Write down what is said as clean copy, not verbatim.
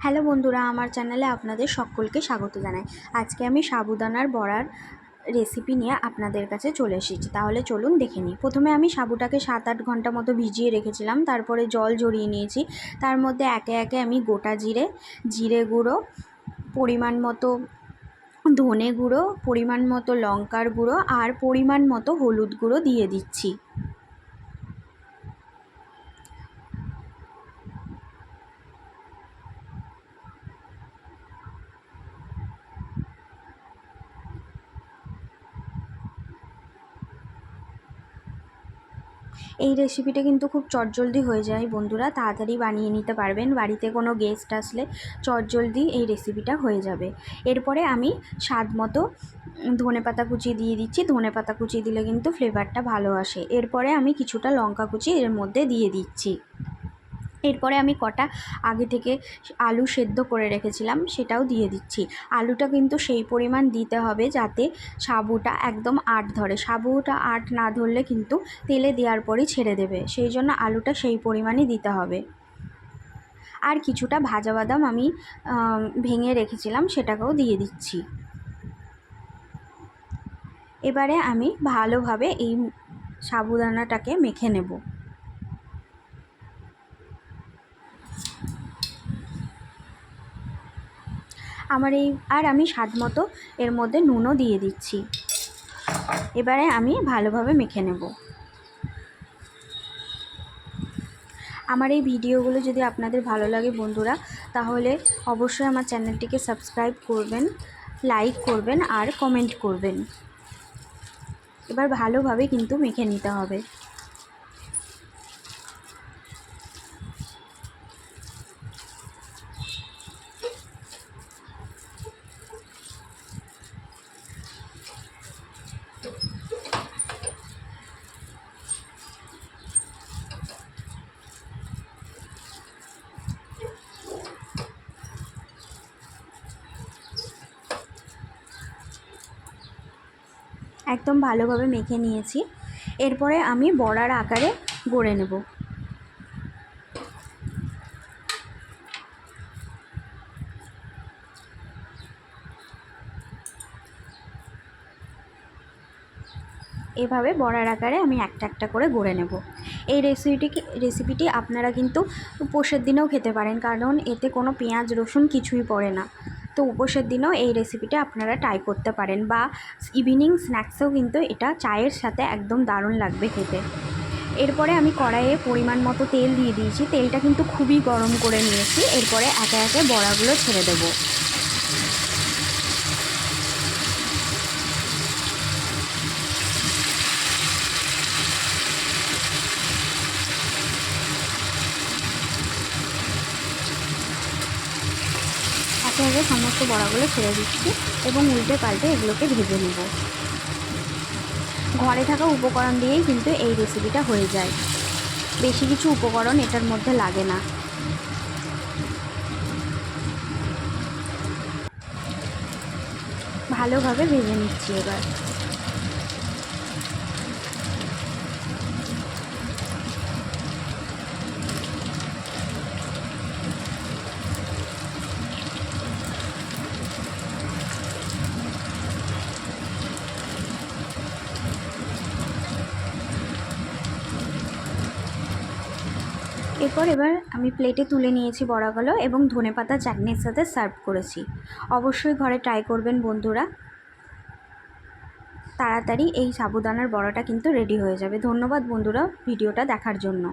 Hello বন্ধুরা, আমার চ্যানেলে আপনাদের সকলকে স্বাগত জানাই। আজকে আমি সাবুদানার বড়ার রেসিপি নিয়ে আপনাদের কাছে চলে এসেছি। তাহলে চলুন দেখে নিই। প্রথমে আমি সাবুটাকে 7-8 ঘন্টা মতো ভিজিয়ে রেখেছিলাম, তারপরে জল ঝরিয়ে নিয়েছি। তার মধ্যে একে একে আমি গোটা জিরে গুঁড়ো, পরিমাণ মতো ধনে গুঁড়ো, পরিমাণ মতো লঙ্কার গুঁড়ো আর পরিমাণ মতো হলুদ গুঁড়ো দিয়ে দিচ্ছি। এই রেসিপিটা কিন্তু খুব চটজলদি হয়ে যায় বন্ধুরা, তাড়াতাড়ি বানিয়ে নিতে পারবেন। বাড়িতে কোনো গেস্ট আসলে চটজলদি এই রেসিপিটা হয়ে যাবে। এরপরে আমি স্বাদ মতো ধনেপাতা কুচি দিয়ে দিচ্ছি। ধনেপাতা কুচি দিলে কিন্তু ফ্লেভারটা ভালো আসে। এরপরে আমি কিছুটা লঙ্কা কুচি এর মধ্যে দিয়ে দিচ্ছি। এরপরে আমি কটা আগে থেকে আলু সেদ্ধ করে রেখেছিলাম সেটাও দিয়ে দিচ্ছি। আলুটা কিন্তু সেই পরিমাণ দিতে হবে যাতে সাবুটা একদম আঁট ধরে। সাবুটা আঁট না ধরলে কিন্তু তেলে দেওয়ার পরই ছেড়ে দেবে, সেই জন্য আলুটা সেই পরিমাণই দিতে হবে। আর কিছুটা ভাজা বাদাম আমি ভেঙে রেখেছিলাম, সেটাকেও দিয়ে দিচ্ছি। এবারে আমি ভালোভাবে এই সাবুদানাটাকে মেখে নেব। আমি স্বাদ মতো এর মধ্যে নুনও দিয়ে দিচ্ছি। এবারে আমি ভালোভাবে মেখে নেব। আমার এই ভিডিওগুলো যদি আপনাদের ভালো লাগে বন্ধুরা, তাহলে অবশ্যই আমার চ্যানেলটিকে সাবস্ক্রাইব করবেন, লাইক করবেন আর কমেন্ট করবেন। এবার ভালোভাবে কিন্তু মেখে নিতে হবে। একদম ভালোভাবে মেখে নিয়েছি। এরপরে আমি বড়ার আকারে গড়ে নেব। এভাবে বড়ার আকারে আমি একটা একটা করে গড়ে নেব। এই রেসিপিটি আপনারা কিন্তু উপোসের দিনেও খেতে পারেন, কারণ এতে কোনো পেঁয়াজ রসুন কিছুই পড়ে না। তো উপোসের দিনেও এই রেসিপিটা আপনারা ট্রাই করতে পারেন, বা ইভিনিং স্ন্যাক্সেও কিন্তু এটা চায়ের সাথে একদম দারুণ লাগবে খেতে। এরপরে আমি কড়াইয়ে পরিমাণ মতো তেল দিয়ে দিয়েছি। তেলটা কিন্তু খুবই গরম করে নিয়েছি। এরপরে একে একে বড়াগুলো ছেড়ে দেবো। একে একে সমস্ত বড়াগুলো ছেড়ে দিচ্ছি এবং উল্টে পাল্টে এগুলোকে ভেজে নেব। ঘরে থাকা উপকরণ দিয়েই কিন্তু এই রেসিপিটা হয়ে যায়, বেশি কিছু উপকরণ এটার মধ্যে লাগে না। ভালোভাবে ভেজে নিচ্ছি এবার। এবার আমি প্লেটে তুলে নিয়েছি বড়াগুলো এবং ধনেপাতা চাটনির সাথে সার্ভ করেছি। অবশ্যই ঘরে ট্রাই করবেন বন্ধুরা, তাড়াতাড়ি এই সাবুদানার বড়াটা কিন্তু রেডি হয়ে যাবে। ধন্যবাদ বন্ধুরা ভিডিওটা দেখার জন্য।